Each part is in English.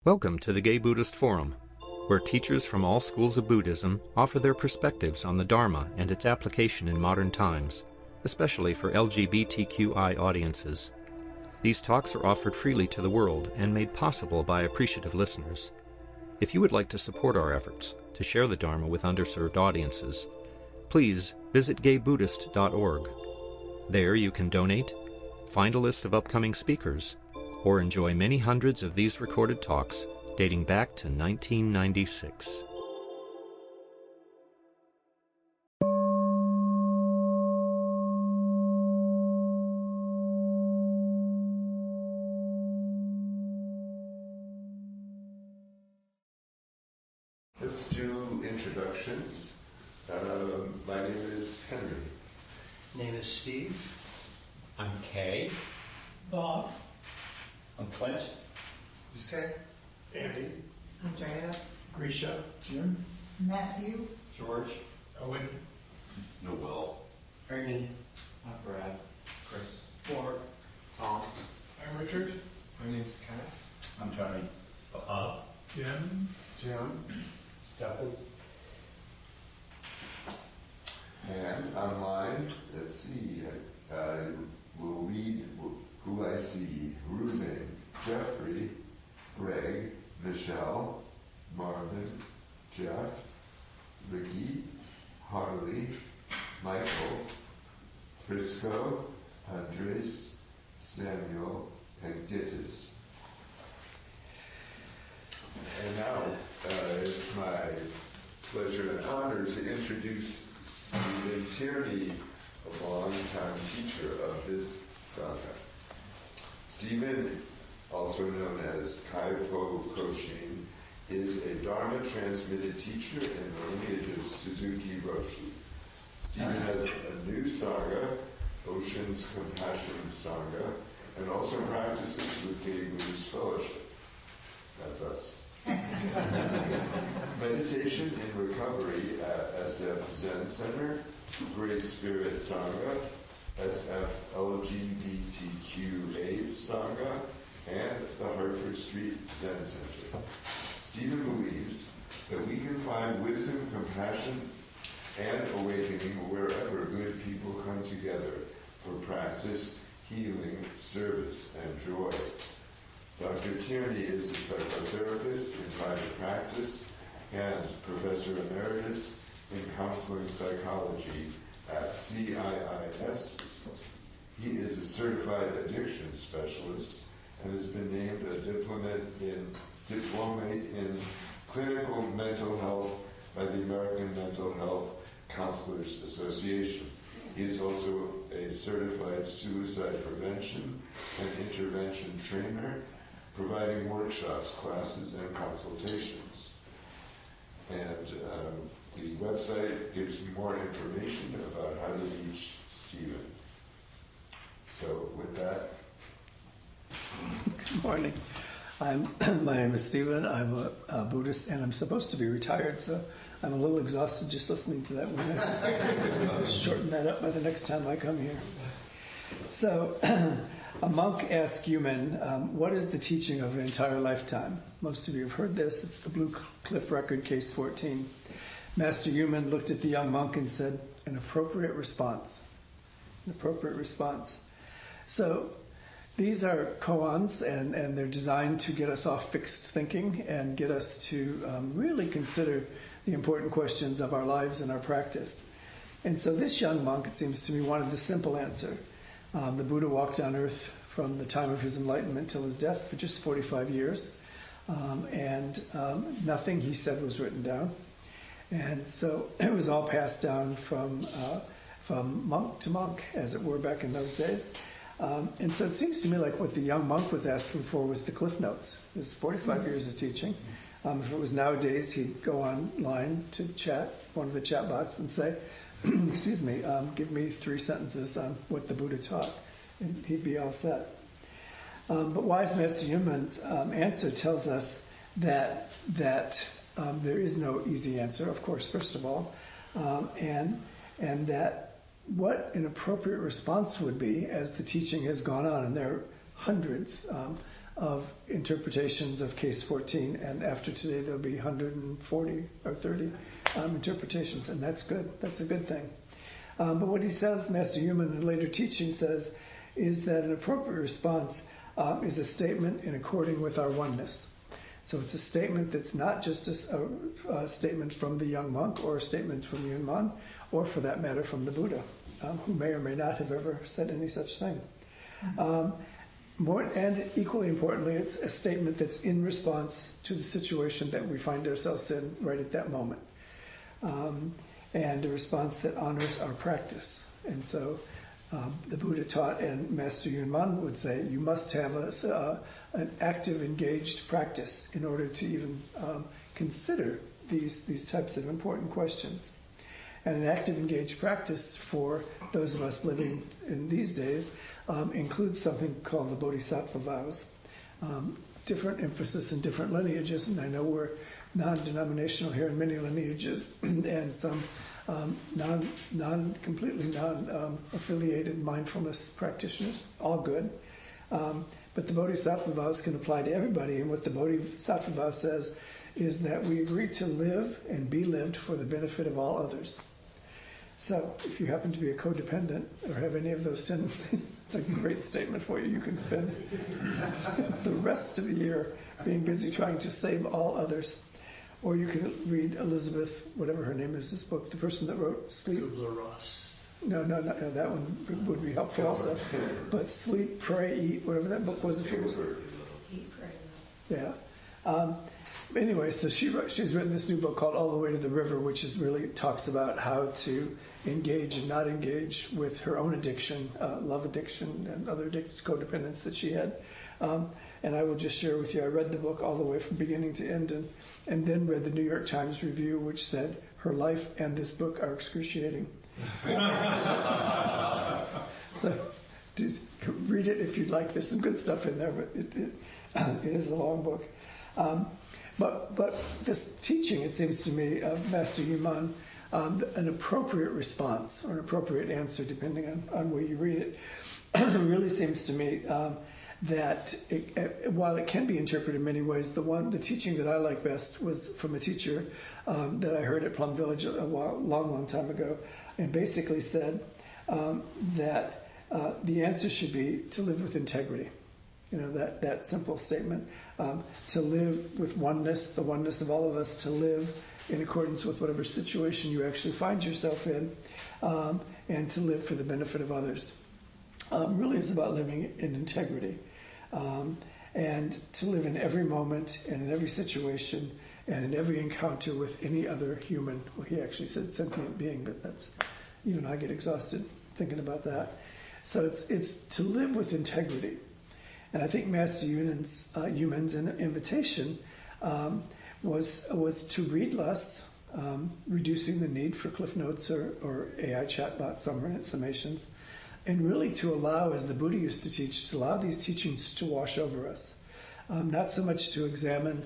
Welcome to the Gay Buddhist Forum, where teachers from all schools of Buddhism offer their perspectives on the Dharma and its application in modern times, especially for LGBTQI audiences. These talks are offered freely to the world and made possible by appreciative listeners. If you would like to support our efforts to share the Dharma with underserved audiences, please visit gaybuddhist.org. There you can donate, find a list of upcoming speakers, or enjoy many hundreds of these recorded talks dating back to 1996. Let's do introductions. My name is Henry. Name is Steve. I'm Kay. Bob. I'm Clint. You say? Andy. Andrea. Grisha. Jim. Matthew. George. Owen. Noel. Ernie. I'm Brad. Chris. Mark. Tom. I'm Richard. My name's Cass. I'm Tony. Bob. Jim. Stephen. And online, let's see, we'll read who I see. Ruben, Jeffrey, Greg, Michelle, Marvin, Jeff, Ricky, Harley, Michael, Frisco, Andres, Samuel, and Gittis. And now it's my pleasure and honor to introduce Stephen Tierney, a long-time teacher of this Sangha. Stephen, also known as Kaipo Koshin, is a Dharma-transmitted teacher in the lineage of Suzuki Roshi. Stephen has a new Sangha, Ocean's Compassion Sangha, and also practices with Gay Buddhist Fellowship. That's us. Meditation in Recovery at SF Zen Center, Great Spirit Sangha, SF LGBTQ8 Sangha, and the Hartford Street Zen Center. Stephen believes that we can find wisdom, compassion, and awakening wherever good people come together for practice, healing, service, and joy. Dr. Tierney is a psychotherapist in private practice and professor emeritus in counseling psychology at CIIS. He is a certified addiction specialist and has been named a diplomate in clinical mental health by the American Mental Health Counselors Association. He is also a certified suicide prevention and intervention trainer, providing workshops, classes, and consultations. And the website gives more information about how to reach Stephen. So with that. Good morning. My name is Stephen. I'm a Buddhist, and I'm supposed to be retired, so I'm a little exhausted just listening to that. We're going to shorten that up by the next time I come here. So, a monk asked Yuman, what is the teaching of an entire lifetime? Most of you have heard this. It's the Blue Cliff Record, case 14. Master Yuman looked at the young monk and said, an appropriate response. An appropriate response. So, these are koans, and they're designed to get us off fixed thinking and get us to really consider the important questions of our lives and our practice. And so this young monk, it seems to me, wanted the simple answer. The Buddha walked on earth from the time of his enlightenment till his death for just 45 years. And nothing he said was written down. And so it was all passed down from monk to monk, as it were, back in those days. And so it seems to me like what the young monk was asking for was the Cliff Notes. This 45 years of teaching. If it was nowadays, he'd go online to chat, one of the chat bots, and say, excuse me, give me 3 sentences on what the Buddha taught, and he'd be all set. But Wise Master Yuman's answer tells us that there is no easy answer, of course, first of all, and that what an appropriate response would be as the teaching has gone on, and there are hundreds of interpretations of Case 14, and after today there'll be 140 or 30 interpretations, and that's good. That's a good thing. But what he says, Master Human in later teaching says, is that an appropriate response is a statement in according with our oneness. So it's a statement that's not just a statement from the young monk or a statement from Yunman, or for that matter from the Buddha, who may or may not have ever said any such thing. And equally importantly, it's a statement that's in response to the situation that we find ourselves in right at that moment. And a response that honors our practice. And so the Buddha taught, and Master Yunman would say, you must have an active, engaged practice in order to even consider these types of important questions. And an active, engaged practice for those of us living in these days includes something called the Bodhisattva vows. Different emphasis in different lineages, and I know we're non-denominational here in many lineages, and some completely non-affiliated mindfulness practitioners, all good. But the Bodhisattva vows can apply to everybody, and what the Bodhisattva vow says is that we agree to live and be lived for the benefit of all others. So if you happen to be a codependent or have any of those sins, it's a great statement for you. You can spend the rest of the year being busy trying to save all others. Or you can read Elizabeth, whatever her name is, this book, the person that wrote Sleep. Kubler-Ross. No, that one would be helpful also. But Sleep, Pray, Eat, whatever that book was a few years ago. Eat, pray, love. Yeah. Anyway, so she's written this new book called All the Way to the River, which is really talks about how to engage and not engage with her own addiction, love addiction, and other codependence that she had. And I will just share with you, I read the book all the way from beginning to end, and then read the New York Times review, which said her life and this book are excruciating. So just read it if you'd like. There's some good stuff in there, but it is a long book. But this teaching, it seems to me, of Master Yuman, an appropriate response or an appropriate answer, depending on where you read it, really seems to me that while it can be interpreted in many ways, the teaching that I like best was from a teacher that I heard at Plum Village a long time ago, and basically said that the answer should be to live with integrity. You know, that simple statement, to live with oneness, the oneness of all of us, to live in accordance with whatever situation you actually find yourself in, and to live for the benefit of others. Really is about living in integrity, and to live in every moment and in every situation and in every encounter with any other human. Well, he actually said sentient being, but that's, even I get exhausted thinking about that. So it's to live with integrity. And I think Master Yuman's invitation was to read less, reducing the need for Cliff Notes or AI chatbot summations, and really to allow, as the Buddha used to teach, to allow these teachings to wash over us. Not so much to examine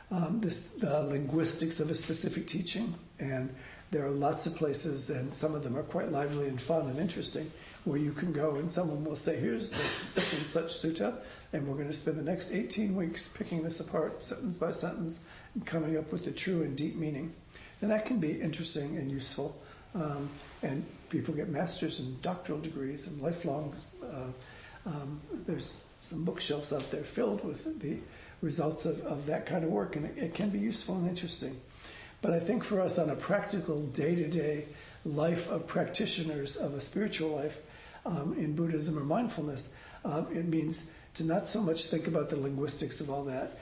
the linguistics of a specific teaching, and there are lots of places, and some of them are quite lively and fun and interesting, where you can go and someone will say, here's this such and such sutta, and we're going to spend the next 18 weeks picking this apart sentence by sentence and coming up with the true and deep meaning. And that can be interesting and useful. And people get master's and doctoral degrees and lifelong. There's some bookshelves out there filled with the results of that kind of work, and it can be useful and interesting. But I think for us on a practical, day-to-day life of practitioners of a spiritual life in Buddhism or mindfulness, it means to not so much think about the linguistics of all that,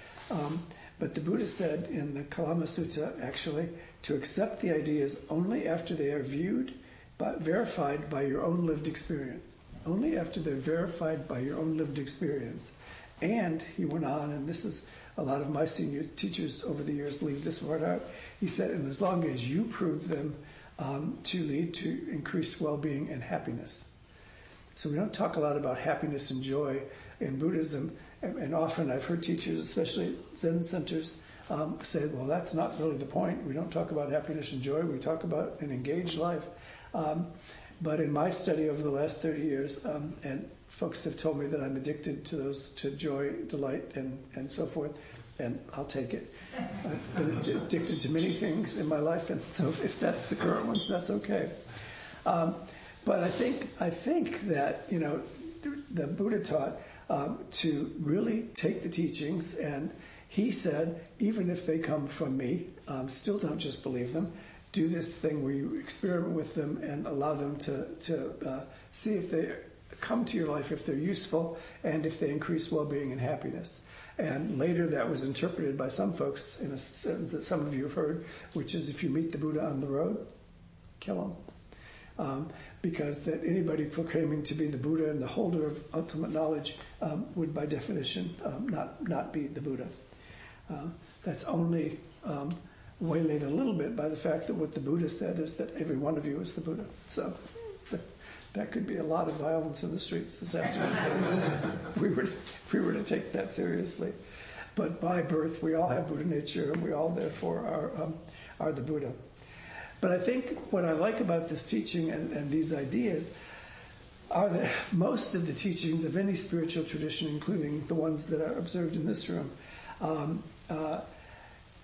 but the Buddha said in the Kalama Sutta, actually, to accept the ideas only after they are viewed, but verified by your own lived experience. Only after they're verified by your own lived experience. And he went on, and this is a lot of my senior teachers over the years leave this word out. He said, and as long as you prove them to lead to increased well-being and happiness. So we don't talk a lot about happiness and joy in Buddhism, and often I've heard teachers, especially Zen centers, say, well, that's not really the point. We don't talk about happiness and joy. We talk about an engaged life. But in my study over the last 30 years, and folks have told me that I'm addicted to joy, delight, and so forth, and I'll take it. I've been addicted to many things in my life, and so if that's the current ones, that's okay. But I think that, the Buddha taught to really take the teachings, and he said, even if they come from me, still don't just believe them. Do this thing where you experiment with them and allow them to see if they come to your life, if they're useful, and if they increase well-being and happiness. And later that was interpreted by some folks in a sentence that some of you have heard, which is, if you meet the Buddha on the road, kill him. Because that anybody proclaiming to be the Buddha and the holder of ultimate knowledge would, by definition, not be the Buddha. That's only waylaid a little bit by the fact that what the Buddha said is that every one of you is the Buddha. So that could be a lot of violence in the streets this afternoon if we were to take that seriously. But by birth, we all have Buddha nature, and we all therefore are the Buddha. But I think what I like about this teaching and these ideas are that most of the teachings of any spiritual tradition, including the ones that are observed in this room,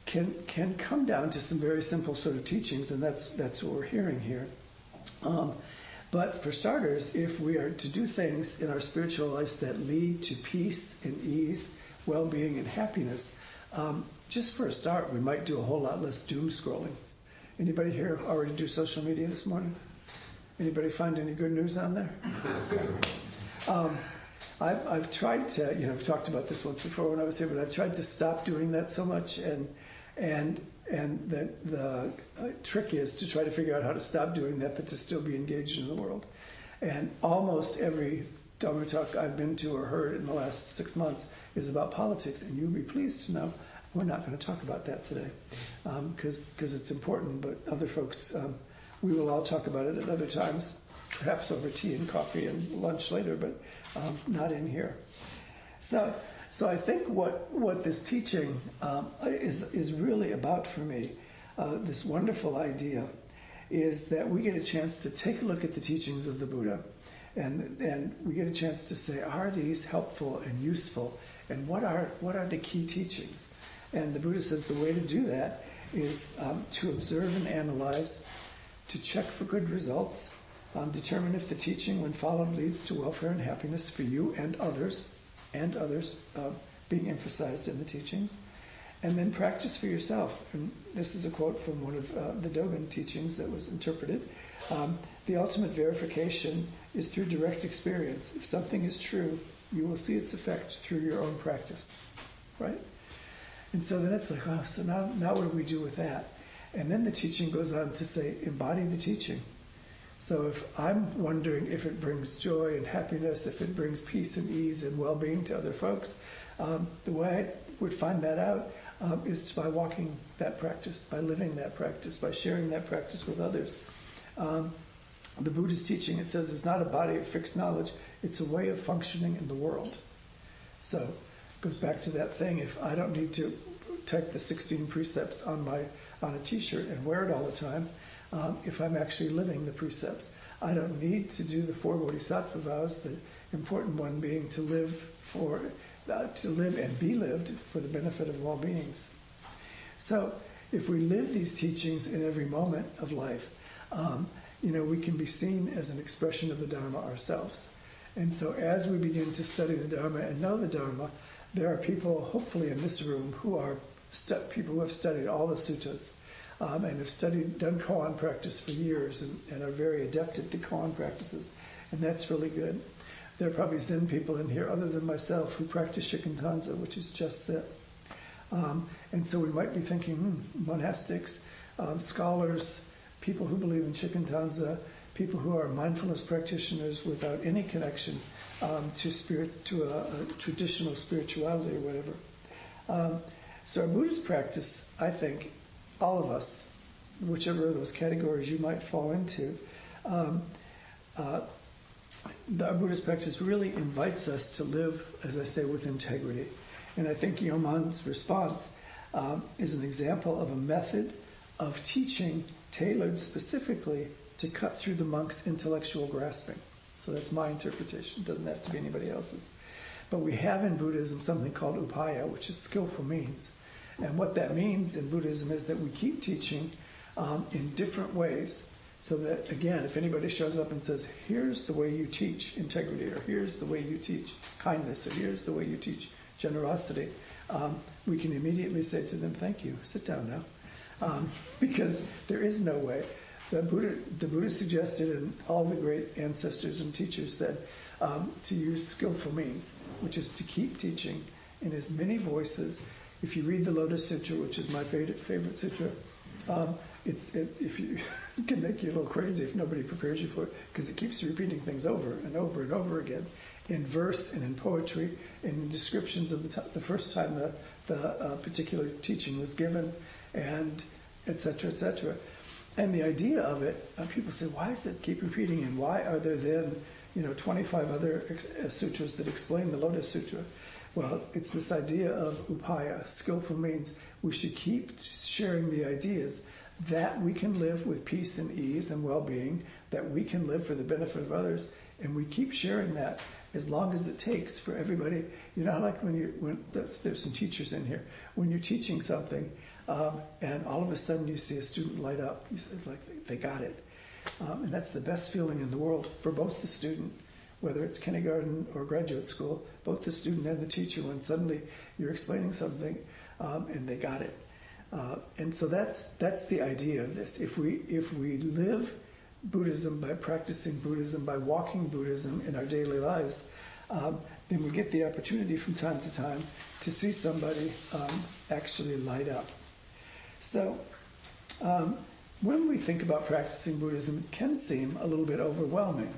can come down to some very simple sort of teachings, and that's what we're hearing here. But for starters, if we are to do things in our spiritual lives that lead to peace and ease, well-being and happiness, just for a start, we might do a whole lot less doom scrolling. Anybody here already do social media this morning? Anybody find any good news on there? I've tried to, I've talked about this once before when I was here, but I've tried to stop doing that so much, and the trick is to try to figure out how to stop doing that, but to still be engaged in the world. And almost every Dharma talk I've been to or heard in the last 6 months is about politics, and you'll be pleased to know we're not going to talk about that today, because it's important, but other folks, we will all talk about it at other times, perhaps over tea and coffee and lunch later, but not in here. So I think what this teaching is really about for me, this wonderful idea, is that we get a chance to take a look at the teachings of the Buddha, and we get a chance to say, are these helpful and useful, and what are the key teachings? And the Buddha says the way to do that is to observe and analyze, to check for good results, determine if the teaching, when followed, leads to welfare and happiness for you and others being emphasized in the teachings, and then practice for yourself. And this is a quote from one of the Dogen teachings that was interpreted. The ultimate verification is through direct experience. If something is true, you will see its effect through your own practice, right? And so then it's like, oh, so now what do we do with that? And then the teaching goes on to say, embody the teaching. So if I'm wondering if it brings joy and happiness, if it brings peace and ease and well-being to other folks, the way I would find that out is by walking that practice, by living that practice, by sharing that practice with others. The Buddhist teaching, it says, is not a body of fixed knowledge, it's a way of functioning in the world. So it goes back to that thing, if I don't need to type the 16 precepts on a t-shirt and wear it all the time, if I'm actually living the precepts. I don't need to do the 4 bodhisattva vows, the important one being to live and be lived for the benefit of all beings. So if we live these teachings in every moment of life, we can be seen as an expression of the Dharma ourselves. And so as we begin to study the Dharma and know the Dharma, there are people, hopefully in this room, who are people who have studied all the suttas, and have done koan practice for years and are very adept at the koan practices, and that's really good. There are probably Zen people in here, other than myself, who practice shikantaza, which is just sit. And so we might be thinking, monastics, scholars, people who believe in shikantaza, people who are mindfulness practitioners without any connection to a traditional spirituality or whatever. So our Buddhist practice, I think, all of us, whichever of those categories you might fall into, our Buddhist practice really invites us to live, as I say, with integrity. And I think Yoman's response is an example of a method of teaching tailored specifically to cut through the monk's intellectual grasping. So that's my interpretation. It doesn't have to be anybody else's. But we have in Buddhism something called upaya, which is skillful means. And what that means in Buddhism is that we keep teaching in different ways. So that, again, if anybody shows up and says, here's the way you teach integrity, or here's the way you teach kindness, or here's the way you teach generosity, we can immediately say to them, thank you, sit down now. Because there is no way. The Buddha suggested, and all the great ancestors and teachers said, to use skillful means, which is to keep teaching in as many voices. If you read the Lotus Sutra, which is my favorite sutra, it can make you a little crazy if nobody prepares you for it, because it keeps repeating things over and over and over again, in verse and in poetry, and in descriptions of the first time the particular teaching was given, and et cetera, et cetera. And the idea of it, people say, why does it keep repeating, and why are there then 25 other sutras that explain the Lotus Sutra? Well, it's this idea of upaya, skillful means. We should keep sharing the ideas that we can live with peace and ease and well-being, that we can live for the benefit of others, and we keep sharing that as long as it takes for everybody. Like when there's some teachers in here, when you're teaching something, and all of a sudden you see a student light up, it's like they got it. And that's the best feeling in the world for both the student, whether it's kindergarten or graduate school, both the student and the teacher, when suddenly you're explaining something and they got it. And so that's the idea of this. If we live Buddhism by practicing Buddhism, by walking Buddhism in our daily lives, then we get the opportunity from time to time to see somebody actually light up. So when we think about practicing Buddhism, it can seem a little bit overwhelming,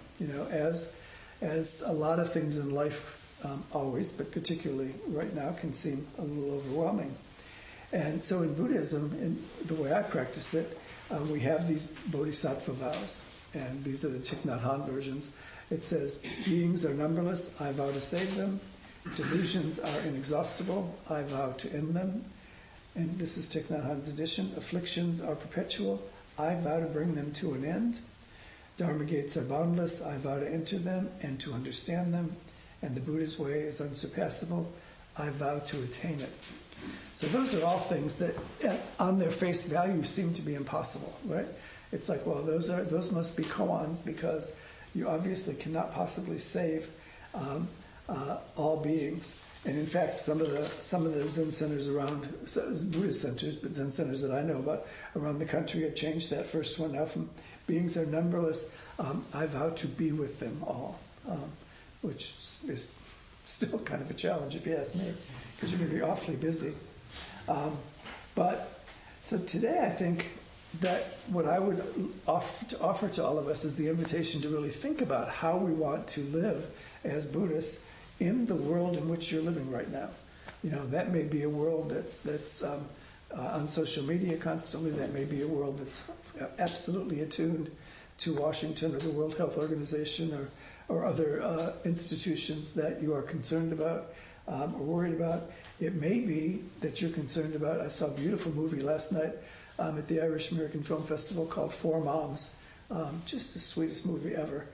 as a lot of things in life always, but particularly right now, can seem a little overwhelming. And so in Buddhism, in the way I practice it, we have these bodhisattva vows, and these are the Thich Nhat Hanh versions. It says, beings are numberless, I vow to save them. Delusions are inexhaustible, I vow to end them. And this is Thich Nhat Hanh's edition. Afflictions are perpetual, I vow to bring them to an end. Dharma gates are boundless, I vow to enter them and to understand them. And the Buddha's way is unsurpassable, I vow to attain it. So those are all things that, on their face value, seem to be impossible, right? It's like, well, those must be koans, because you obviously cannot possibly save all beings. And in fact, some of the Zen centers around, Buddhist centers, but Zen centers that I know about around the country have changed that first one now from beings are numberless, I vow to be with them all, which is still kind of a challenge if you ask me, because you're going to be awfully busy. But so today I think that what I would offer to all of us is the invitation to really think about how we want to live as Buddhists in the world in which you're living right now. That may be a world that's on social media constantly. That may be a world that's absolutely attuned to Washington or the World Health Organization or other institutions that you are concerned about or worried about. It may be that you're concerned about, I saw a beautiful movie last night at the Irish American Film Festival called Four Moms. Just the sweetest movie ever,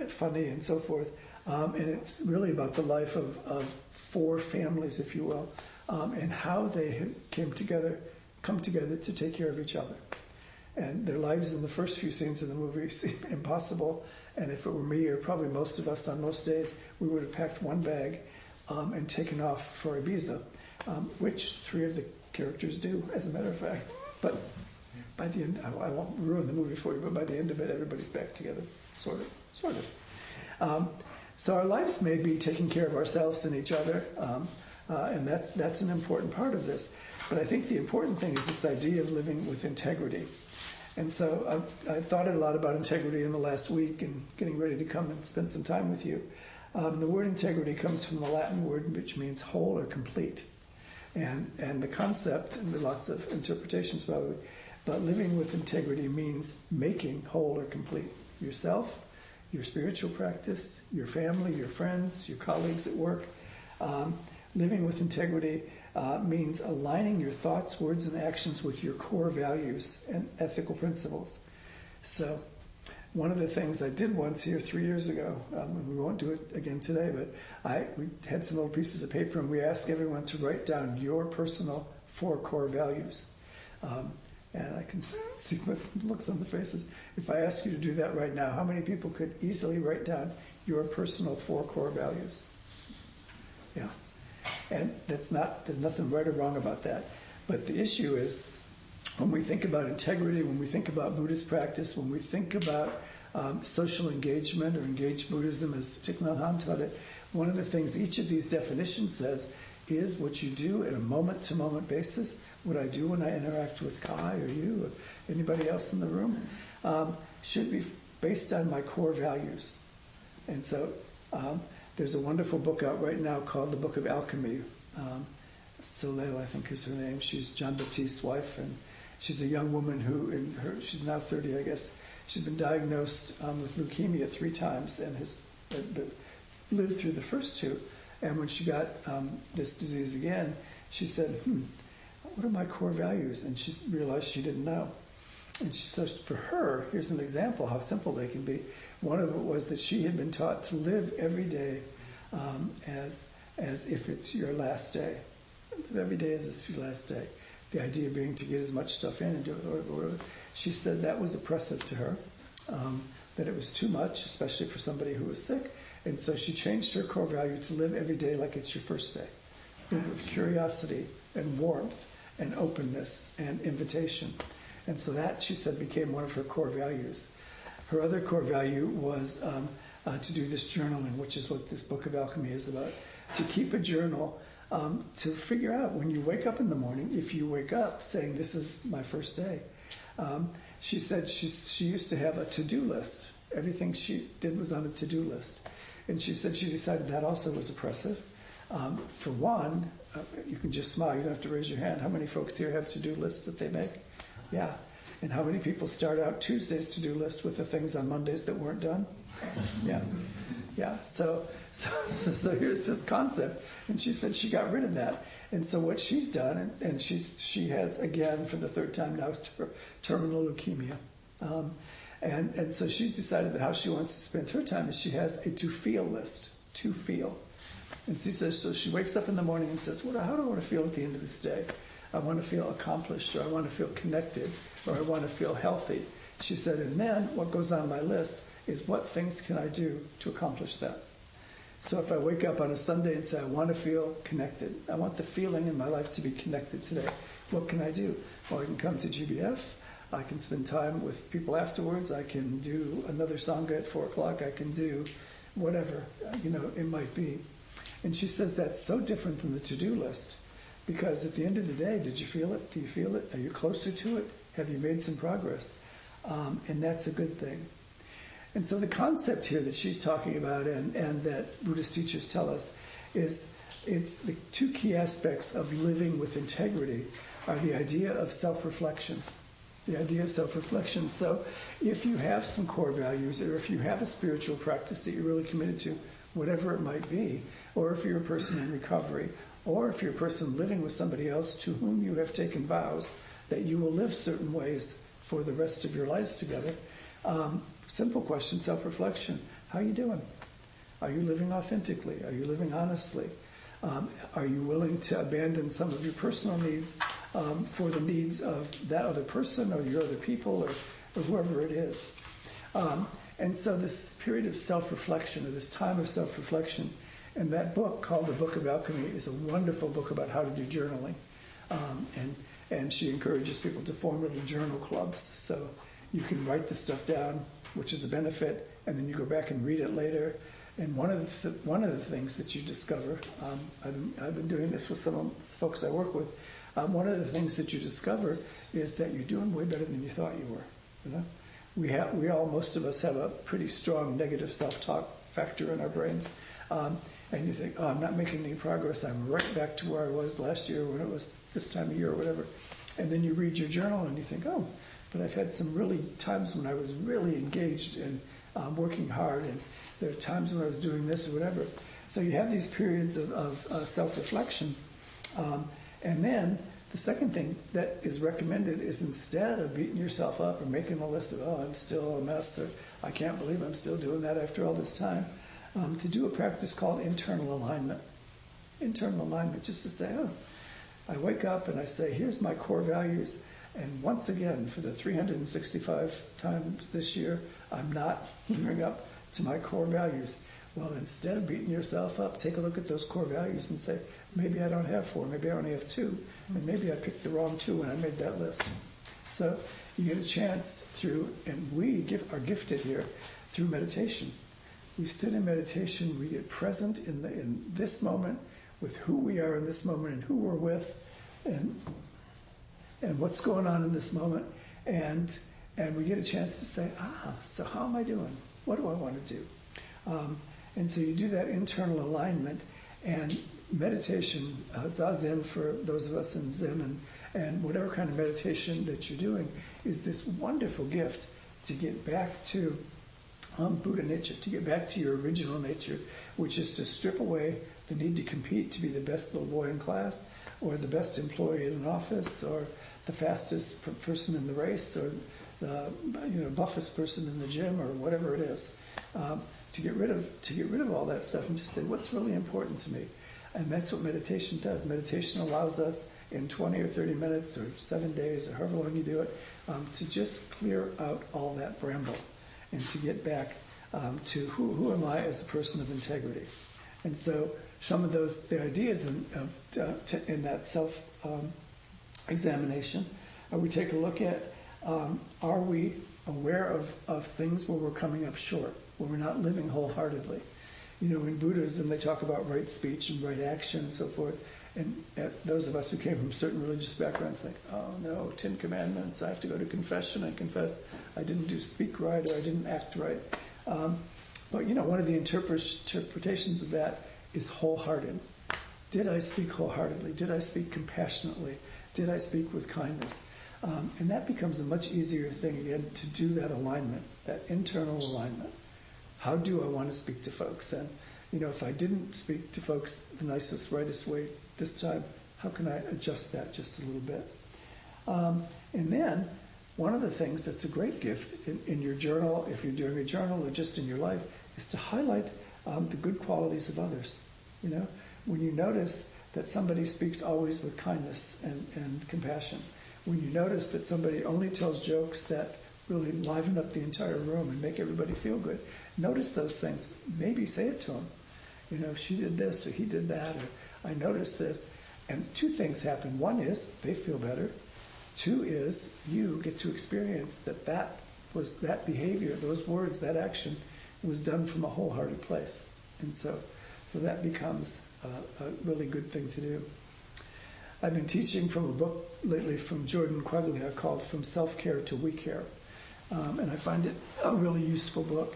funny and so forth. And it's really about the life of four families, if you will, and how they come together to take care of each other. And their lives in the first few scenes of the movie seem impossible. And if it were me, or probably most of us on most days, we would have packed one bag and taken off for Ibiza, which three of the characters do, as a matter of fact. But by the end, I won't ruin the movie for you, but by the end of it, everybody's back together, sort of. So our lives may be taking care of ourselves and each other, and that's an important part of this. But I think the important thing is this idea of living with integrity. And so I thought a lot about integrity in the last week and getting ready to come and spend some time with you. The word integrity comes from the Latin word which means whole or complete. And the concept, and there are lots of interpretations probably, but living with integrity means making whole or complete yourself, your spiritual practice, your family, your friends, your colleagues at work. Living with integrity means aligning your thoughts, words, and actions with your core values and ethical principles. So one of the things I did once here 3 years ago, and we won't do it again today, but we had some little pieces of paper and we asked everyone to write down your personal 4 core values. And I can see what looks on the faces. If I ask you to do that right now, how many people could easily write down your personal 4 core values? Yeah. And there's nothing right or wrong about that. But the issue is, when we think about integrity, when we think about Buddhist practice, when we think about social engagement or engaged Buddhism, as Thich Nhat Hanh taught it, one of the things each of these definitions says is what you do at a moment-to-moment basis, what I do when I interact with Kai or you or anybody else in the room, should be based on my core values. And so there's a wonderful book out right now called The Book of Alchemy. Soleil, I think is her name. She's John Baptiste's wife, and she's a young woman who, she's now 30, I guess. She's been diagnosed with leukemia 3 times and has lived through the first 2. And when she got this disease again, she said, what are my core values? And she realized she didn't know. And she said, for her, here's an example how simple they can be. One of it was that she had been taught to live every day as if it's your last day. Live every day as if it's your last day. The idea being to get as much stuff in and do it, or whatever. She said that was oppressive to her, that it was too much, especially for somebody who was sick. And so she changed her core value to live every day like it's your first day. Live with curiosity and warmth and openness and invitation. And so that, she said, became one of her core values. Her other core value was to do this journaling, which is what this Book of Alchemy is about. To keep a journal, to figure out when you wake up in the morning, if you wake up saying, this is my first day. She said she used to have a to-do list. Everything she did was on a to-do list. And she said she decided that also was oppressive. For one, you can just smile. You don't have to raise your hand. How many folks here have to-do lists that they make? Yeah. And how many people start out Tuesday's to-do list with the things on Mondays that weren't done? Yeah. Yeah. So here's this concept. And she said she got rid of that. And so what she's done, and she has, again, for the 3rd time now, terminal leukemia. And so she's decided that how she wants to spend her time is she has a to-feel list. To feel. And she says, so she wakes up in the morning and says, how do I want to feel at the end of this day? I want to feel accomplished, or I want to feel connected, or I want to feel healthy. She said, and then what goes on my list is what things can I do to accomplish that? So if I wake up on a Sunday and say, I want to feel connected, I want the feeling in my life to be connected today, what can I do? Well, I can come to GBF, I can spend time with people afterwards, I can do another Sangha at 4 o'clock, I can do whatever, it might be. And she says that's so different than the to-do list, because at the end of the day, did you feel it? Do you feel it? Are you closer to it? Have you made some progress? And that's a good thing. And so the concept here that she's talking about and that Buddhist teachers tell us is it's the 2 key aspects of living with integrity are the idea of self-reflection. The idea of self-reflection. So if you have some core values, or if you have a spiritual practice that you're really committed to, whatever it might be, or if you're a person in recovery, or if you're a person living with somebody else to whom you have taken vows that you will live certain ways for the rest of your lives together, simple question, self-reflection. How are you doing? Are you living authentically? Are you living honestly? Are you willing to abandon some of your personal needs for the needs of that other person or your other people or whoever it is? And so this period of self-reflection, or this time of self-reflection, and that book called The Book of Alchemy is a wonderful book about how to do journaling. And she encourages people to form little journal clubs. So you can write the stuff down, which is a benefit, and then you go back and read it later. And one of the things that you discover, I've been doing this with some of the folks I work with, one of the things that you discover is that you're doing way better than you thought you were. Most of us have a pretty strong negative self-talk factor in our brains. And you think, I'm not making any progress. I'm right back to where I was last year when it was this time of year or whatever. And then you read your journal and you think, but I've had some really times when I was really engaged and working hard, and there are times when I was doing this or whatever. So you have these periods of self-reflection. And then The second thing that is recommended is, instead of beating yourself up or making a list of, oh, I'm still a mess, or I can't believe I'm still doing that after all this time, to do a practice called internal alignment. Internal alignment, just to say, oh, I wake up and I say, here's my core values. And once again, for the 365 times this year, I'm not living up to my core values. Well, instead of beating yourself up, take a look at those core values and say, maybe I don't have 4, maybe I only have 2, and maybe I picked the wrong 2 when I made that list. So you get a chance through, and we are gifted here through meditation. We sit in meditation, we get present in this moment with who we are in this moment and who we're with, and what's going on in this moment, and we get a chance to say, so how am I doing? What do I want to do? And so you do that internal alignment, and meditation, Zazen for those of us in Zen, and whatever kind of meditation that you're doing, is this wonderful gift to get back to Buddha nature, to get back to your original nature, which is to strip away the need to compete to be the best little boy in class, or the best employee in an office, or the fastest person in the race, or the buffest person in the gym, or whatever it is. To get rid of all that stuff and just say, what's really important to me? And that's what meditation does. Meditation allows us in 20 or 30 minutes or 7 days or however long you do it, to just clear out all that bramble and to get back to who am I as a person of integrity. And so some of the ideas in that self-examination, we take a look at, are we aware of things where we're coming up short, where we're not living wholeheartedly? In Buddhism, they talk about right speech and right action and so forth. And those of us who came from certain religious backgrounds think, oh no, 10 Commandments, I have to go to confession and confess I didn't speak right, or I didn't act right. But one of the interpretations of that is wholehearted. Did I speak wholeheartedly? Did I speak compassionately? Did I speak with kindness? And that becomes a much easier thing, again, to do that alignment, that internal alignment. How do I want to speak to folks? And, if I didn't speak to folks the nicest, rightest way this time, how can I adjust that just a little bit? And then, one of the things that's a great gift in your journal, if you're doing a journal or just in your life, is to highlight the good qualities of others. When you notice that somebody speaks always with kindness and compassion, when you notice that somebody only tells jokes that really liven up the entire room and make everybody feel good, notice those things. Maybe say it to them. She did this or he did that, or I noticed this. And 2 things happen. One is they feel better. 2 is you get to experience that behavior, those words, that action was done from a wholehearted place. And so that becomes a really good thing to do. I've been teaching from a book lately from Jordan Quaglia called From Self-Care to We Care. And I find it a really useful book.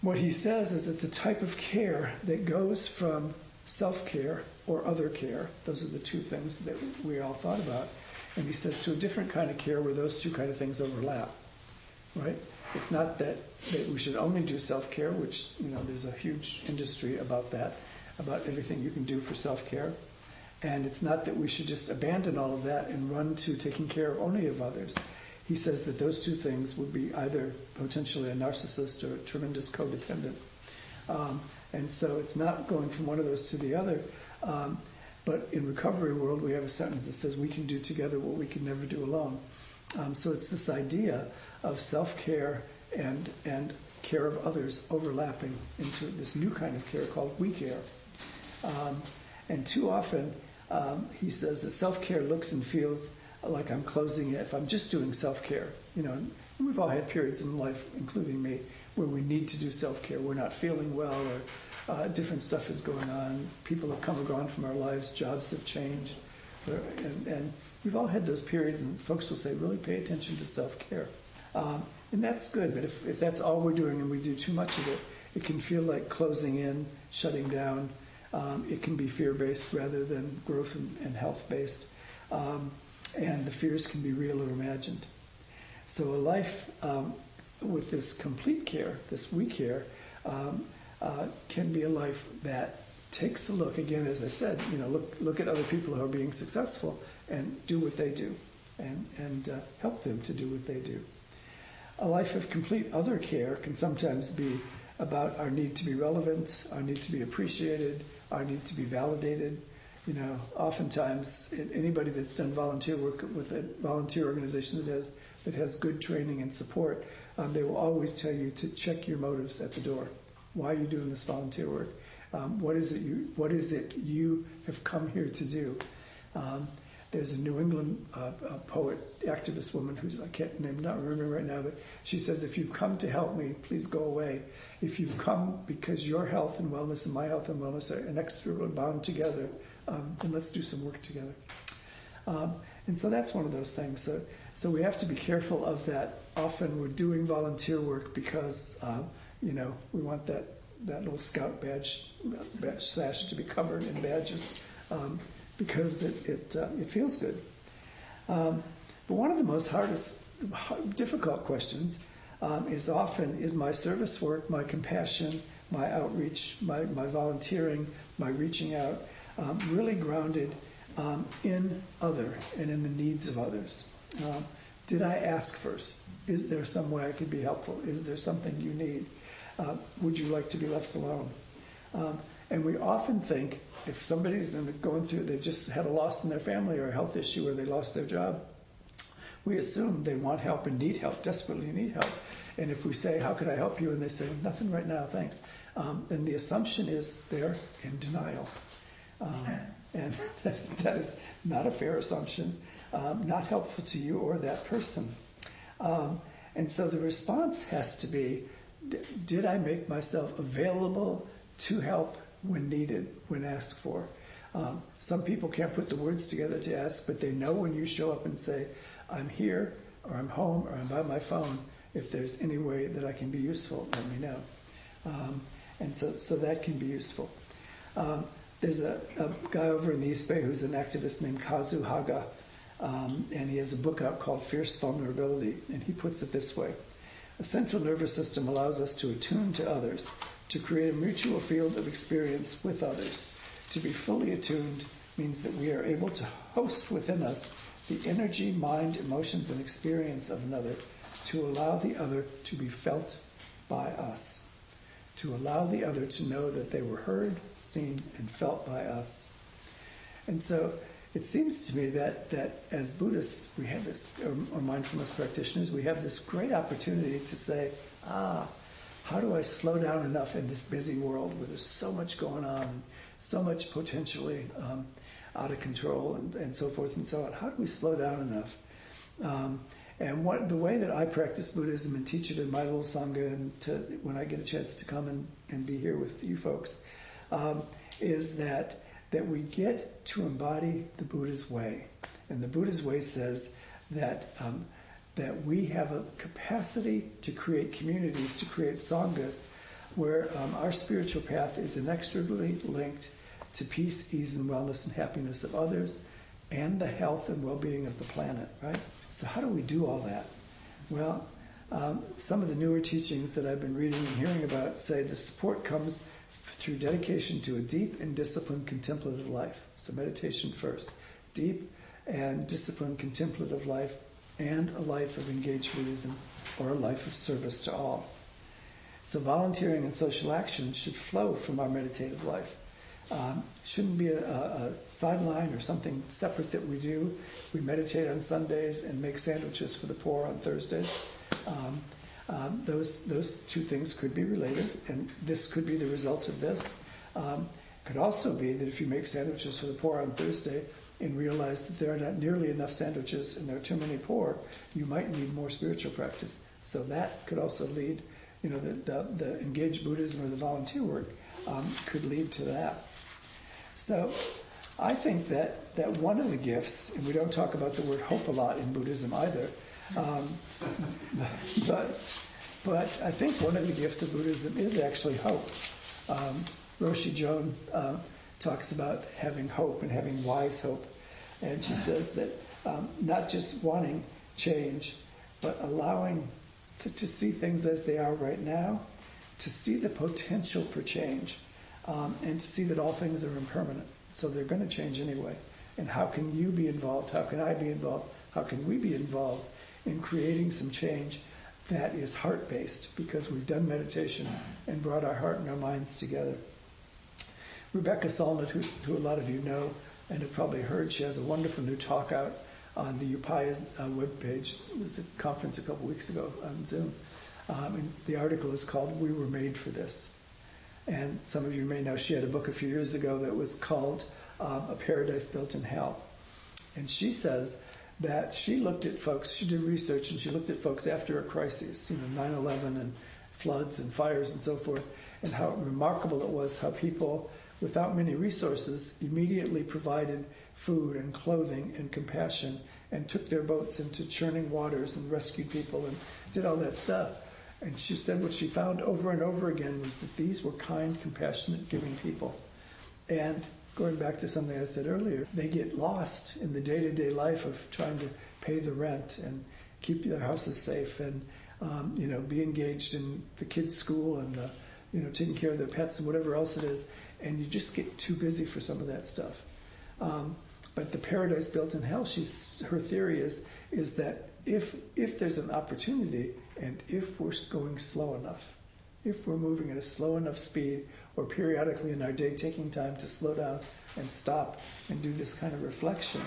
What he says is it's a type of care that goes from self-care or other care. Those are the 2 things that we all thought about. And he says to a different kind of care where those 2 kind of things overlap, right? It's not that we should only do self-care, which, there's a huge industry about that, about everything you can do for self-care. And it's not that we should just abandon all of that and run to taking care only of others. He says that those 2 things would be either potentially a narcissist or a tremendous codependent. And so it's not going from one of those to the other. But in recovery world, we have a sentence that says we can do together what we can never do alone. So it's this idea of self-care and care of others overlapping into this new kind of care called we care. And too often, he says that self-care looks and feels like I'm closing it. If I'm just doing self-care, and we've all had periods in life, including me, where we need to do self-care. We're not feeling well, or different stuff is going on. People have come and gone from our lives. Jobs have changed. And we've all had those periods, and folks will say, really pay attention to self-care. And that's good, but if that's all we're doing and we do too much of it, it can feel like closing in, shutting down. It can be fear-based rather than growth and health-based. And the fears can be real or imagined. So a life with this complete care, this we care, can be a life that takes a look, again, as I said, look at other people who are being successful and do what they do, and help them to do what they do. A life of complete other care can sometimes be about our need to be relevant, our need to be appreciated, our need to be validated. Oftentimes, anybody that's done volunteer work with a volunteer organization that has good training and support, they will always tell you to check your motives at the door. Why are you doing this volunteer work? What is it you have come here to do? There's a New England poet, activist woman who's, I can't not remember right now, but she says, if you've come to help me, please go away. If you've come because your health and wellness and my health and wellness are inextricably bound together, then let's do some work together. And so that's one of those things. So we have to be careful of that. Often we're doing volunteer work because, we want that little scout badge sash to be covered in badges. Because it feels good. But one of the most difficult questions is my service work, my compassion, my outreach, my volunteering, my reaching out, really grounded in other and in the needs of others. Did I ask first? Is there some way I could be helpful? Is there something you need? Would you like to be left alone? And we often think if somebody's going through, they've just had a loss in their family or a health issue or they lost their job, we assume they want help and need help, desperately need help. And if we say, how could I help you? And they say, nothing right now, thanks. Then the assumption is they're in denial. And that is not a fair assumption, not helpful to you or that person. And so the response has to be, did I make myself available to help when needed, when asked for? Some people can't put the words together to ask, but they know when you show up and say, I'm here, or I'm home, or I'm by my phone. If there's any way that I can be useful, let me know. And so that can be useful. There's a guy over in the East Bay who's an activist named Kazu Haga, and he has a book out called Fierce Vulnerability, and he puts it this way. The central nervous system allows us to attune to others, to create a mutual field of experience with others. To be fully attuned means that we are able to host within us the energy, mind, emotions, and experience of another, to allow the other to be felt by us, to allow the other to know that they were heard, seen, and felt by us. And so it seems to me that as Buddhists, we have this, or mindfulness practitioners, we have this great opportunity to say, how do I slow down enough in this busy world where there's so much going on, so much potentially out of control, and so forth and so on? How do we slow down enough? And the way that I practice Buddhism and teach it in my little Sangha, and when I get a chance to come and be here with you folks, is that we get to embody the Buddha's way. And the Buddha's way says that we have a capacity to create communities, to create sanghas, where our spiritual path is inextricably linked to peace, ease, and wellness and happiness of others, and the health and well-being of the planet, right? So how do we do all that? Well, some of the newer teachings that I've been reading and hearing about say the support comes through dedication to a deep and disciplined contemplative life. So meditation first. Deep and disciplined contemplative life, and a life of engaged Buddhism, or a life of service to all. So volunteering and social action should flow from our meditative life. Shouldn't be a sideline or something separate that we do. We meditate on Sundays and make sandwiches for the poor on Thursdays. Those two things could be related, and this could be the result of this. Could also be that if you make sandwiches for the poor on Thursday and realize that there are not nearly enough sandwiches and there are too many poor, you might need more spiritual practice. So that could also lead, the engaged Buddhism or the volunteer work could lead to that. So I think that one of the gifts, and we don't talk about the word hope a lot in Buddhism either, but I think one of the gifts of Buddhism is actually hope. Roshi Joan talks about having hope and having wise hope. And she says that not just wanting change, but allowing to see things as they are right now, to see the potential for change, and to see that all things are impermanent. So they're going to change anyway. And how can you be involved? How can I be involved? How can we be involved in creating some change that is heart-based, because we've done meditation and brought our heart and our minds together. Rebecca Solnit, who a lot of you know and have probably heard, she has a wonderful new talk out on the Upaya's webpage. It was a conference a couple weeks ago on Zoom. And the article is called "We Were Made for This." And some of you may know she had a book a few years ago that was called A Paradise Built in Hell. And she says that she looked at folks, she did research, and she looked at folks after a crisis, 9/11 and floods and fires and so forth, and how remarkable it was how people without many resources immediately provided food and clothing and compassion and took their boats into churning waters and rescued people and did all that stuff. And she said what she found over and over again was that these were kind, compassionate, giving people. And going back to something I said earlier, they get lost in the day-to-day life of trying to pay the rent and keep their houses safe and be engaged in the kids' school and taking care of their pets and whatever else it is. And you just get too busy for some of that stuff. But the paradise built in hell, her theory is that if there's an opportunity and if we're going slow enough, if we're moving at a slow enough speed, or periodically in our day taking time to slow down and stop and do this kind of reflection,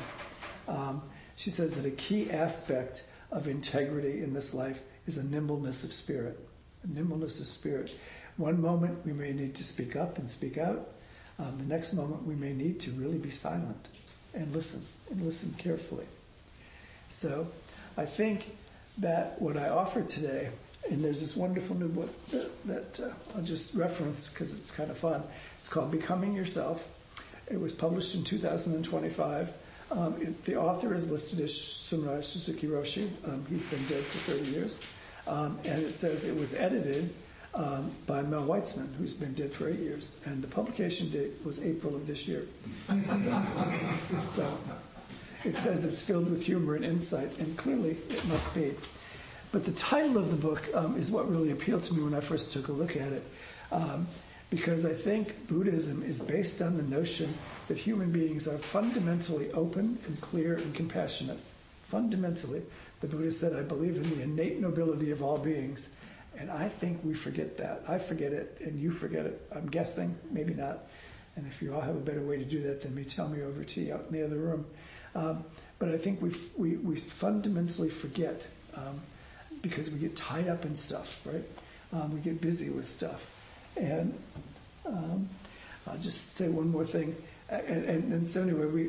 she says that a key aspect of integrity in this life is a nimbleness of spirit. A nimbleness of spirit. One moment we may need to speak up and speak out. The next moment we may need to really be silent and listen carefully. So I think that what I offer today, and there's this wonderful new book that I'll just reference because it's kind of fun. It's called Becoming Yourself. It was published in 2025. The author is listed as Sunrai Suzuki Roshi. He's been dead for 30 years. And it says it was edited by Mel Weitzman, who's been dead for 8 years. And the publication date was April of this year. So it says it's filled with humor and insight, and clearly it must be. But the title of the book is what really appealed to me when I first took a look at it, because I think Buddhism is based on the notion that human beings are fundamentally open and clear and compassionate. Fundamentally. The Buddha said, I believe in the innate nobility of all beings, and I think we forget that. I forget it, and you forget it. I'm guessing, maybe not. And if you all have a better way to do that, then tell me over tea out in the other room. But I think we fundamentally forget because we get tied up in stuff, right? We get busy with stuff. And I'll just say one more thing. And so anyway,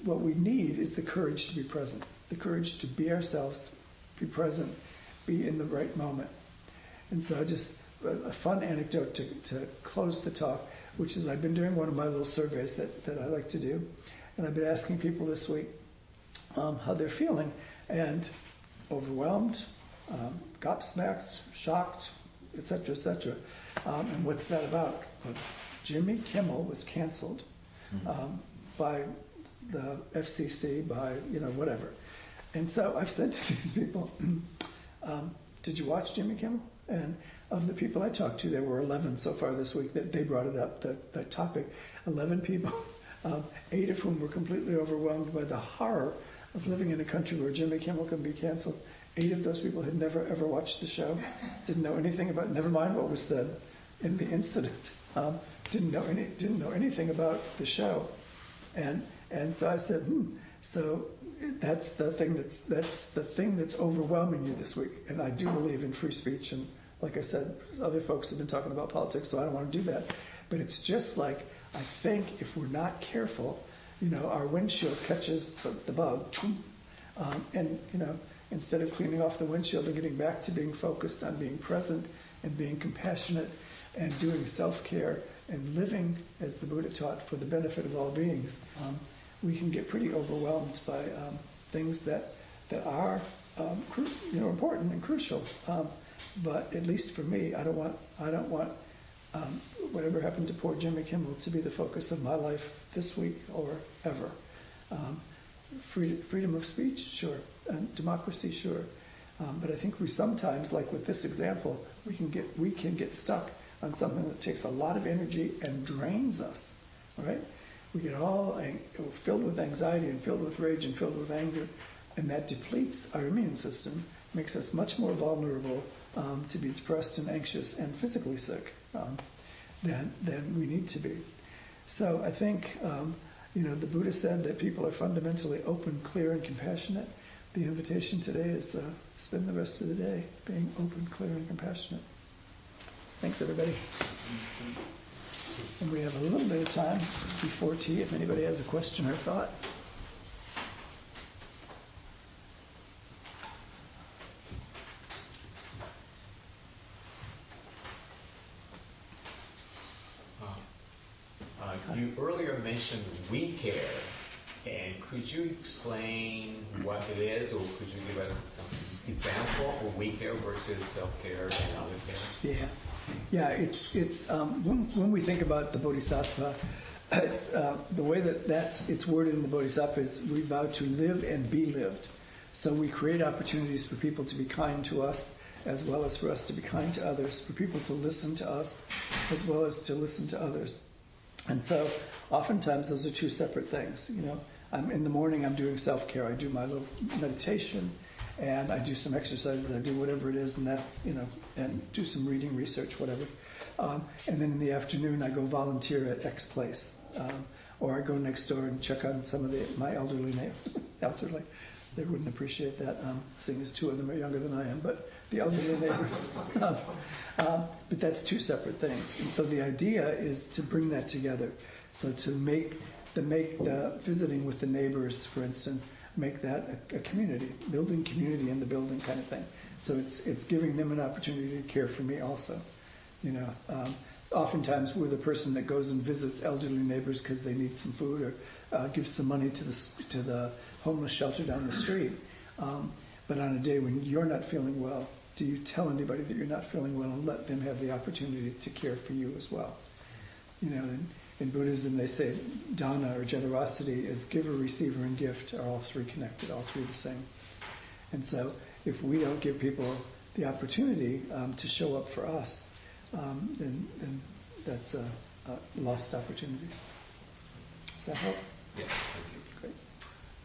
what we need is the courage to be present, the courage to be ourselves, be present, be in the right moment. And so just a fun anecdote to close the talk, which is I've been doing one of my little surveys that I like to do. And I've been asking people this week how they're feeling. And overwhelmed, gobsmacked, shocked, etc., etc. And what's that about? Well, Jimmy Kimmel was canceled by the FCC, by whatever. And so I've said to these people, did you watch Jimmy Kimmel? And of the people I talked to, there were 11 so far this week that they brought it up, that topic. 11 people, 8 of whom were completely overwhelmed by the horror of living in a country where Jimmy Kimmel can be canceled. 8 of those people had never ever watched the show, didn't know anything about, never mind what was said in the incident, didn't know anything about the show, and so I said, so that's the thing that's overwhelming you this week. And I do believe in free speech, and like I said, other folks have been talking about politics, so I don't want to do that. But it's just like, I think if we're not careful, our windshield catches the bug, and instead of cleaning off the windshield and getting back to being focused on being present and being compassionate and doing self-care and living, as the Buddha taught, for the benefit of all beings, we can get pretty overwhelmed by things that are important and crucial. But at least for me, I don't want whatever happened to poor Jimmy Kimmel to be the focus of my life this week or ever. Freedom of speech, sure. Democracy, sure. But I think we sometimes, like with this example, we can get stuck on something that takes a lot of energy and drains us, right? we get all filled with anxiety and filled with rage and filled with anger, and that depletes our immune system, makes us much more vulnerable to be depressed and anxious and physically sick than we need to be. So I think, the Buddha said that people are fundamentally open, clear, and compassionate. The invitation today is spend the rest of the day being open, clear, and compassionate. Thanks, everybody. And we have a little bit of time before tea if anybody has a question or thought. You earlier mentioned we care, and could you explain what it is, or could you give us some example of we care versus self-care and other care? Yeah. It's when we think about the Bodhisattva, it's the way that it's worded in the Bodhisattva is we vow to live and be lived. So we create opportunities for people to be kind to us, as well as for us to be kind to others, for people to listen to us, as well as to listen to others. And so oftentimes those are two separate things. In the morning I'm doing self-care. I do my little meditation, and I do some exercises. I do whatever it is, and that's, and do some reading, research, whatever. And then in the afternoon I go volunteer at X place. Or I go next door and check on some of my elderly. They wouldn't appreciate that, seeing as two of them are younger than I am, but the elderly neighbors. But that's two separate things. And so the idea is to bring that together. So to make the visiting with the neighbors, for instance, make that a community, building community in the building kind of thing. So it's giving them an opportunity to care for me also. Oftentimes we're the person that goes and visits elderly neighbors because they need some food, or gives some money to the homeless shelter down the street. But on a day when you're not feeling well, do you tell anybody that you're not feeling well and let them have the opportunity to care for you as well? In Buddhism they say dana, or generosity, is giver, receiver, and gift are all three connected, all three the same. And so if we don't give people the opportunity to show up for us, then that's a lost opportunity. Does that help? Yeah, thank you. Great.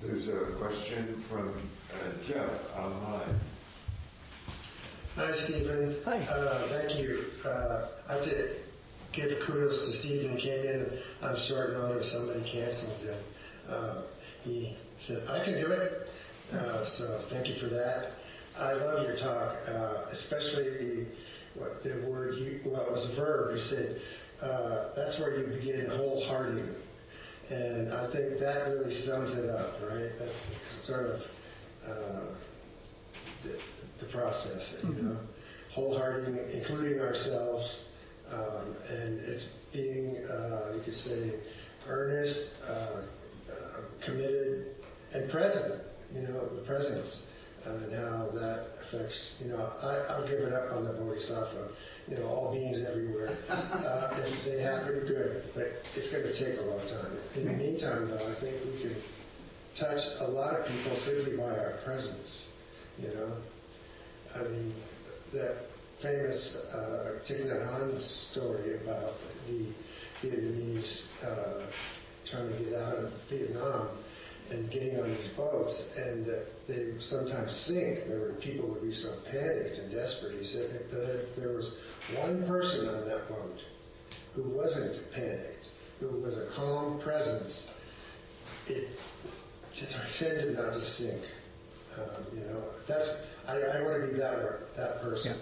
There's a question from Jeff online. Hi, Stephen. Hi. Thank you. I have to give kudos to Stephen. He came in on short notice. Somebody canceled him. He said, I can do it. So thank you for that. I love your talk, especially the word, it was a verb. You said, that's where you begin wholehearted. And I think that really sums it up, right? That's sort of the process, wholehearted, including ourselves, and it's being, you could say, earnest, committed, and present. The presence and how that affects. I'll give it up on the Bodhisattva. All beings everywhere, and they happen good, but it's going to take a long time. In the meantime, though, I think we can touch a lot of people simply by our presence. I mean, that famous Thich Nhat Hanh story about the Vietnamese trying to get out of Vietnam and getting on these boats, and they sometimes sink. People would be so panicked and desperate. He said that if there was one person on that boat who wasn't panicked, who was a calm presence, it tended not to sink. I want to be that person.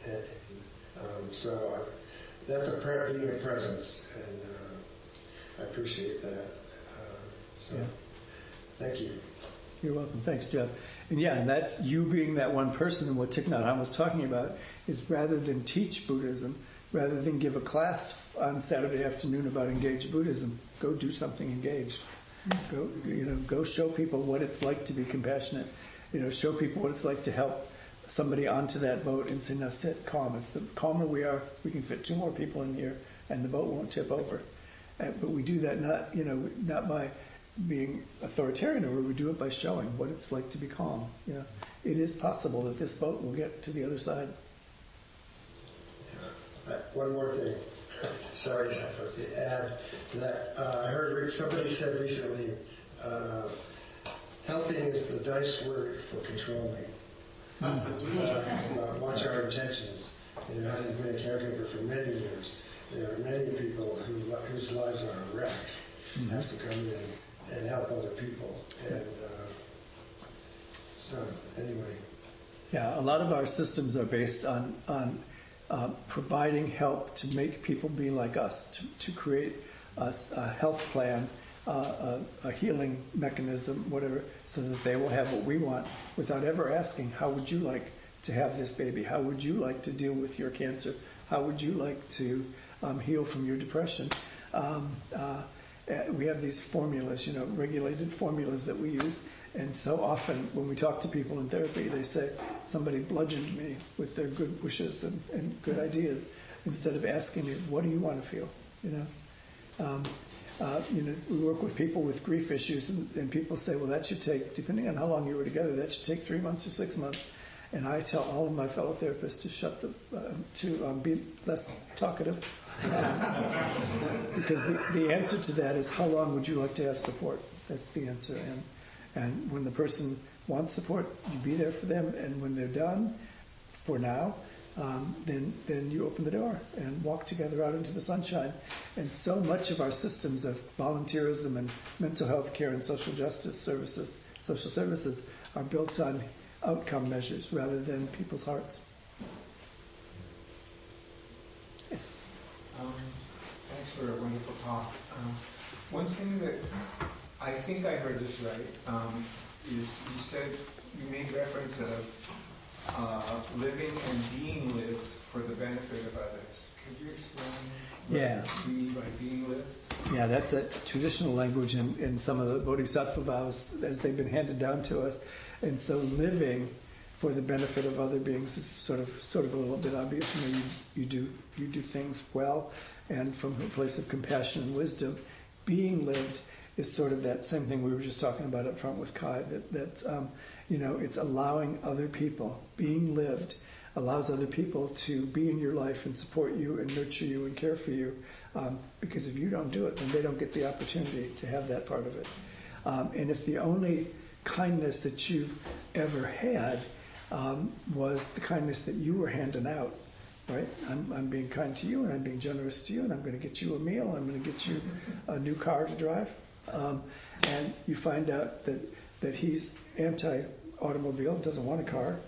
Yeah. So that's being a presence, and I appreciate that. Yeah. Thank you. You're welcome. Thanks, Jeff. And that's you being that one person. And what Thich Nhat Hanh was talking about is rather than teach Buddhism, rather than give a class on Saturday afternoon about engaged Buddhism, go do something engaged. Go show people what it's like to be compassionate. Show people what it's like to help somebody onto that boat and say, now sit calm. If the calmer we are, we can fit 2 more people in here and the boat won't tip over. But we do that not by being authoritarian, or we do it by showing what it's like to be calm. It is possible that this boat will get to the other side. One more thing. sorry, I forgot to add to that. I heard somebody said recently, helping is the dice word for controlling. Watch our intentions. You know, having been a caregiver for many years, there are many people whose lives are wrecked, have to come in and help other people. And so, anyway. Yeah, a lot of our systems are based on providing help to make people be like us, to create a health plan, a healing mechanism, whatever, so that they will have what we want without ever asking, how would you like to have this baby? How would you like to deal with your cancer? How would you like to heal from your depression? We have these formulas, regulated formulas that we use. And so often when we talk to people in therapy, they say, somebody bludgeoned me with their good wishes and good ideas, instead of asking me, what do you want to feel? We work with people with grief issues, and people say, well, that should take, depending on how long you were together, that should take 3 months or 6 months. And I tell all of my fellow therapists to be less talkative, because the answer to that is, how long would you like to have support? That's the answer. And when the person wants support, you be there for them. And when they're done, for now, then you open the door and walk together out into the sunshine. And so much of our systems of volunteerism and mental health care and social justice services, social services, are built on outcome measures rather than people's hearts. Yes. Thanks for a wonderful talk. One thing that I think I heard this right is you said, you made reference of living and being lived for the benefit of others. Could you explain what you mean by being lived? Yeah, that's a traditional language in some of the Bodhisattva vows as they've been handed down to us. And so living for the benefit of other beings is sort of a little bit obvious. You do things well and from a place of compassion and wisdom. Being lived is sort of that same thing we were just talking about up front with Kai, that's it's allowing other people. Being lived allows other people to be in your life and support you and nurture you and care for you, because if you don't do it, then they don't get the opportunity to have that part of it. And if the only kindness that you've ever had was the kindness that you were handing out, right? I'm being kind to you, and I'm being generous to you, and I'm going to get you a meal, I'm going to get you a new car to drive. And you find out that he's anti-automobile, doesn't want a car.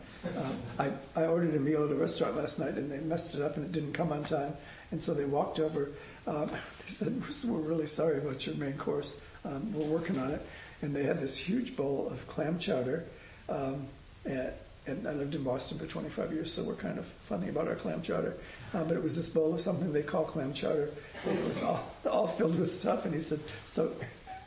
I ordered a meal at a restaurant last night, and they messed it up, and it didn't come on time. And so they walked over. They said, we're really sorry about your main course. We're working on it. And they had this huge bowl of clam chowder. And I lived in Boston for 25 years, so we're kind of funny about our clam chowder. But it was this bowl of something they call clam chowder. And it was all filled with stuff. And he said, so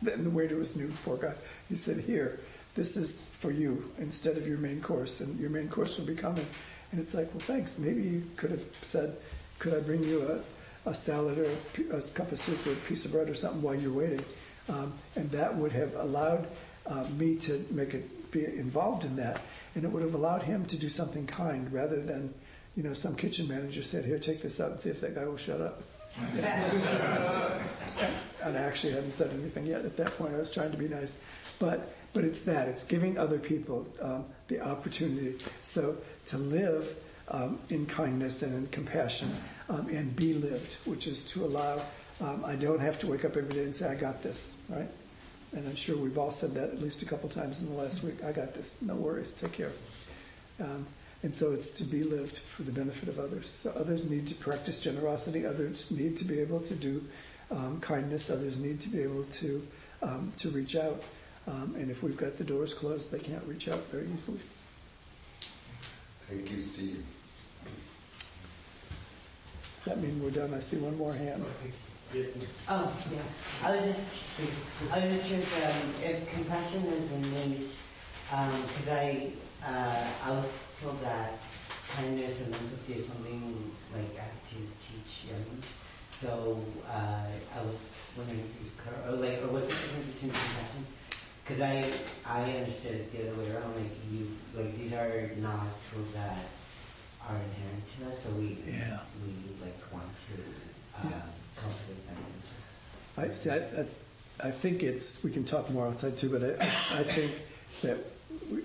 then the waiter was new, poor guy. He said, here, this is for you instead of your main course. And your main course will be coming. And it's like, well, thanks. Maybe you could have said, could I bring you a salad or a cup of soup or a piece of bread or something while you're waiting? And that would have allowed me to be involved in that, and it would have allowed him to do something kind rather than, some kitchen manager said, here, take this out and see if that guy will shut up. And I actually hadn't said anything yet at that point. I was trying to be nice. But it's that. It's giving other people the opportunity. So to live in kindness and in compassion and be lived, which is to allow, I don't have to wake up every day and say, I got this, right? And I'm sure we've all said that at least a couple times in the last week. I got this. No worries. Take care. And so it's to be lived for the benefit of others. So others need to practice generosity. Others need to be able to do kindness. Others need to be able to reach out. And if we've got the doors closed, they can't reach out very easily. Thank you, Steve. Does that mean we're done? I see one more hand. Oh, yeah. I was just curious if compassion is innate, because I was told that kindness and empathy is something like I have to teach young. So I was wondering if you could, or what's the difference between compassion? Because I understood it the other way around. These are not tools that are inherent to us, so we want to I see. I think we can talk more outside too, but I think that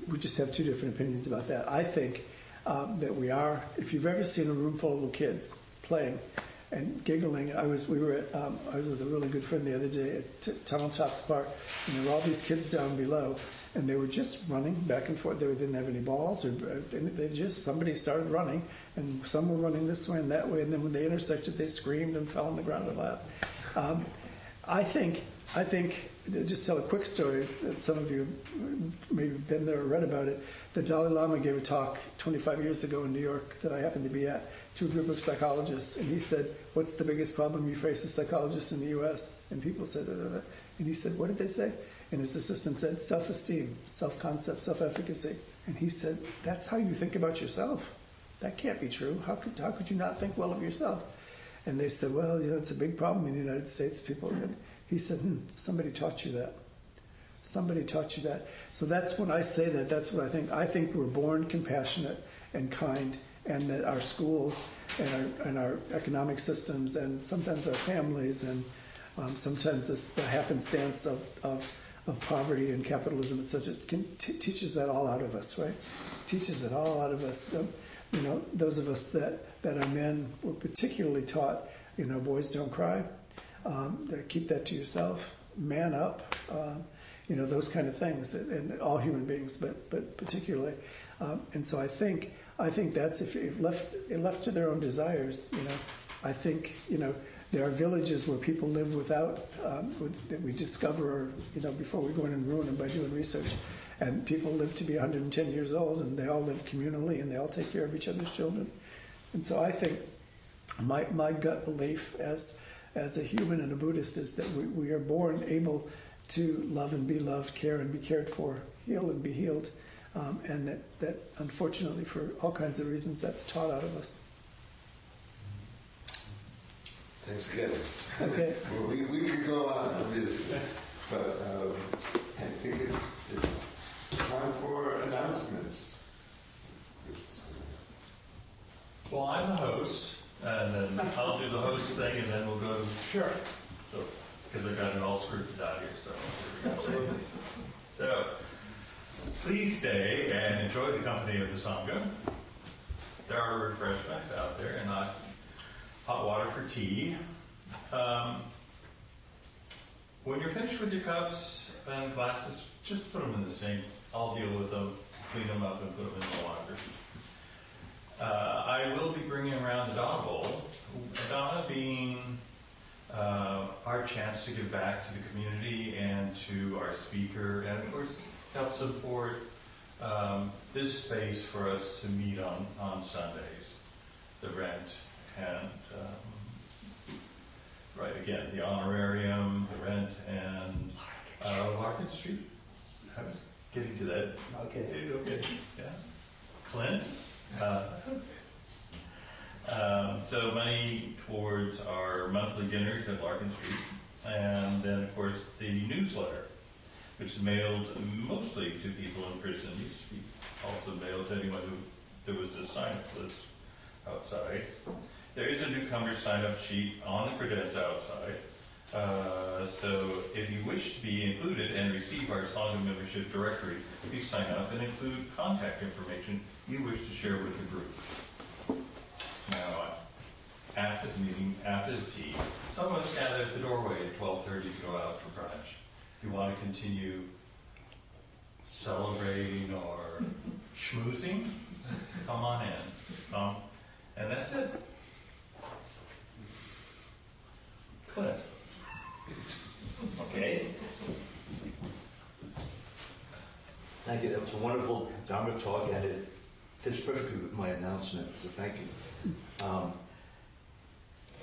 we just have two different opinions about that. I think that we are. If you've ever seen a room full of little kids playing and giggling, I was with a really good friend the other day at Tunnel Chops Park, and there were all these kids down below, and they were just running back and forth. They didn't have any balls, or somebody started running, and some were running this way and that way, and then when they intersected, they screamed and fell on the ground and laughed. I think. Just tell a quick story. Some of you maybe been there or read about it. The Dalai Lama gave a talk 25 years ago in New York that I happened to be at to a group of psychologists, and he said, "What's the biggest problem you face as psychologists in the U.S.?" And people said, and he said, "What did they say?" And his assistant said, "Self-esteem, self-concept, self-efficacy." And he said, "That's how you think about yourself. That can't be true. How could you not think well of yourself?" And they said, "Well, it's a big problem in the United States. People." He said, "Somebody taught you that. Somebody taught you that." So that's when I say that. That's what I think. I think we're born compassionate and kind, and that our schools and our economic systems, and sometimes our families, and sometimes the happenstance of poverty and capitalism, etc., teaches that all out of us, right? Teaches it all out of us. So, those of us that are men were particularly taught, boys don't cry. Keep that to yourself. Man up. Those kind of things, and all human beings, but particularly. And so I think that's if left to their own desires. I think there are villages where people live without that we discover before we go in and ruin them by doing research. And people live to be 110 years old, and they all live communally, and they all take care of each other's children. And so I think my gut belief as a human and a Buddhist is that we are born able to love and be loved, care and be cared for, heal and be healed, and that unfortunately for all kinds of reasons that's taught out of us. Thanks again. Okay. Well, we could go on, obviously, but I think it's time for announcements. Well, I'm the host, and then I'll do the host thing, and then we'll go. Sure. So, because I got it all scripted out here, so. Absolutely. So, please stay and enjoy the company of the Sangha. There are refreshments out there, and not hot water for tea. When you're finished with your cups and glasses, just put them in the sink. I'll deal with them, clean them up, and put them in the locker. I will be bringing around the Dana Bowl. Dana being our chance to give back to the community and to our speaker, and of course help support this space for us to meet on Sundays. The rent and the honorarium, the rent, and Larkin Street. I was getting to that. Okay. Yeah. Clint. So money towards our monthly dinners at Larkin Street, and then of course the newsletter, which is mailed mostly to people in prison. It used to be also mailed to anyone who there was a sign-up list outside. There is a newcomer sign-up sheet on the credence outside. So if you wish to be included and receive our Sangha membership directory, please sign up and include contact information you wish to share with the group. Now, after the meeting, after the tea, some of us gather at the doorway at 12:30 to go out for brunch. If you want to continue celebrating or schmoozing, come on in. And that's it. Clint. Okay. Thank you. That was a wonderful Dharma talk, and it fits perfectly with my announcement, so thank you.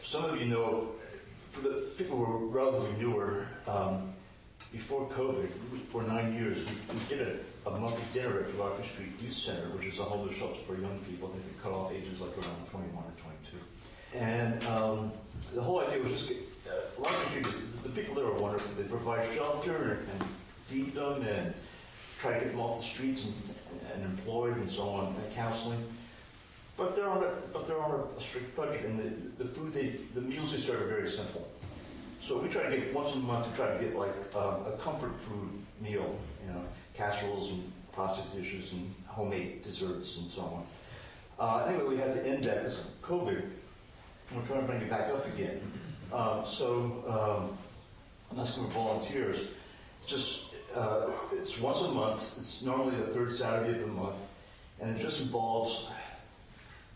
Some of you know, for the people who are relatively newer, before COVID, for 9 years, we did a monthly dinner at Larkin Street Youth Center, which is a homeless shelter for young people. I think we cut off ages like around 21 or 22. And the whole idea was just Larkin Street, the people there are wonderful. They provide shelter and feed them and try to get them off the streets and employed and so on, and counseling. but they're on a strict budget, and the meals they serve are very simple. So we try to get once a month. We try to get like a comfort food meal, casseroles and pasta dishes and homemade desserts and so on. Anyway, we had to end that because of COVID. And we're trying to bring it back up again. So I'm asking for volunteers. It's once a month. It's normally the third Saturday of the month, and it just involves,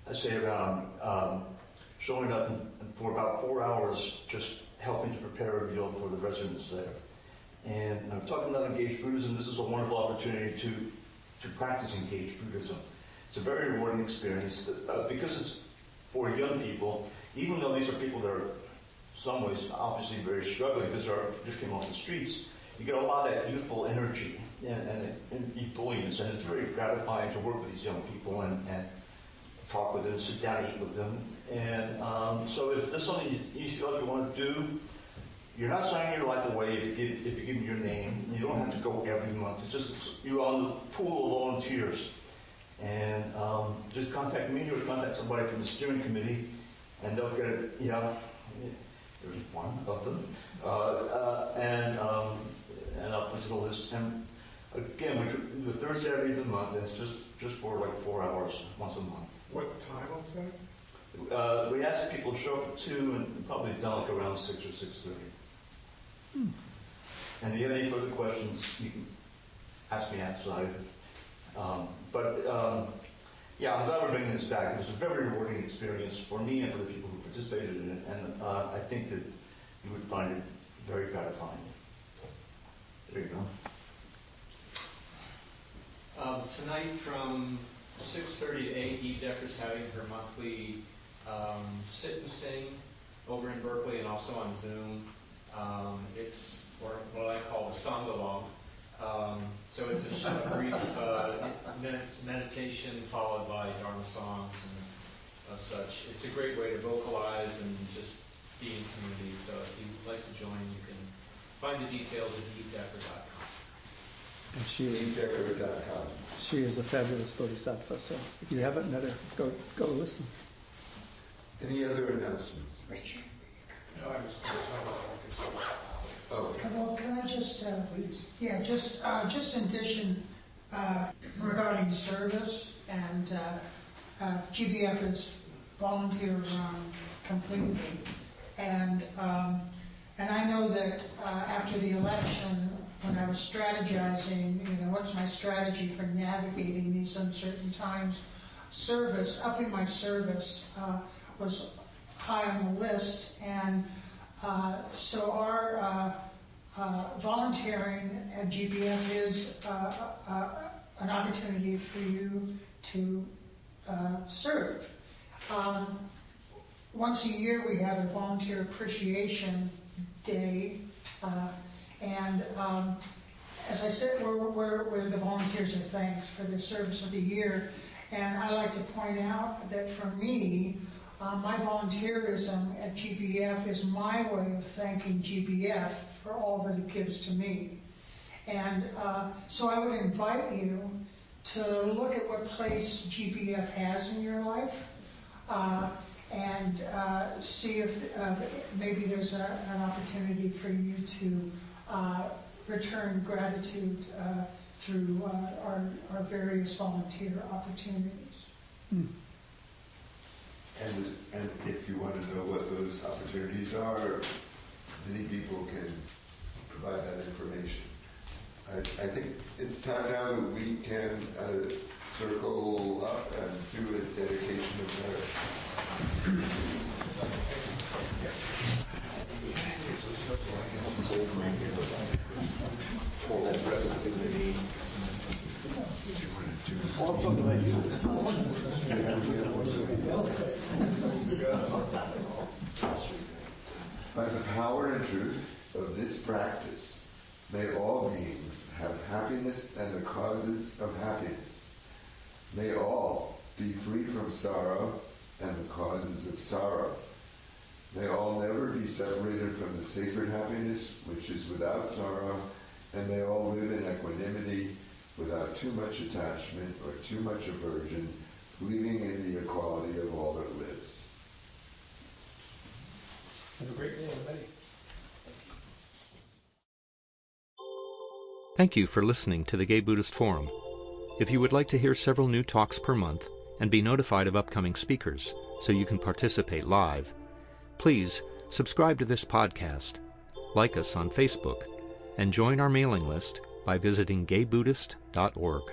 I say, around showing up for about 4 hours, just helping to prepare a meal for the residents there. And I'm talking about engaged Buddhism. This is a wonderful opportunity to practice engaged Buddhism. It's a very rewarding experience because it's for young people. Even though these are people that are, in some ways, obviously very struggling because they just came off the streets, you get a lot of that youthful energy and ebullience, and it's very gratifying to work with these young people and talk with them, sit down and eat with them. And so if this is something you feel like you want to do, you're not signing your life away if you give them your name. You don't have to go every month. You're on the pool of volunteers. And just contact me or contact somebody from the steering committee, and they'll get it, there's one of them. And I'll put it on this. And again, we do the third Saturday of the month. That's just for like 4 hours once a month. What time was that? We ask people to show up at 2 and probably done like around 6 or 6:30. And if you have any further questions, you can ask me outside. Yeah, I'm glad we're bringing this back. It was a very rewarding experience for me and for the people who participated in it, and I think that you would find it very gratifying. There you go. Tonight from 6:30 to 8, Eve Decker's having her monthly sit and sing over in Berkeley and also on Zoom. It's what I call a song-along. So it's a brief meditation followed by Dharma songs and such. It's a great way to vocalize and just be in community. So if you'd like to join, you can find the details at evedecker.com. And evedecker.com. she is a fabulous bodhisattva, so if you haven't met her, go listen. Any other announcements? Richard. No, I was going to talk about Oh, Well, can I just, please. yeah, just in addition regarding service and GBF is volunteer run completely, and I know that after the election, when I was strategizing, what's my strategy for navigating these uncertain times, upping my service was high on the list, and so our volunteering at GBF is an opportunity for you to serve. Once a year we have a volunteer appreciation day, and as I said, where the volunteers are thanked for their service of the year. And I like to point out that for me, my volunteerism at GBF is my way of thanking GBF for all that it gives to me. And so I would invite you to look at what place GBF has in your life and see if maybe there's an opportunity for you to return gratitude through our various volunteer opportunities. and if you want to know what those opportunities are, many people can provide that information. I think it's time now that we can circle up and do a dedication of merit. By the power and truth of this practice, may all beings have happiness and the causes of happiness. May all be free from sorrow and the causes of sorrow. May all never be separated from the sacred happiness which is without sorrow, and may all live in equanimity without too much attachment or too much aversion believing in the equality of all that lives. Have a great day, everybody. Thank you for listening to the Gay Buddhist Forum. If you would like to hear several new talks per month and be notified of upcoming speakers so you can participate live, please subscribe to this podcast, like us on Facebook, and join our mailing list by visiting gaybuddhist.org.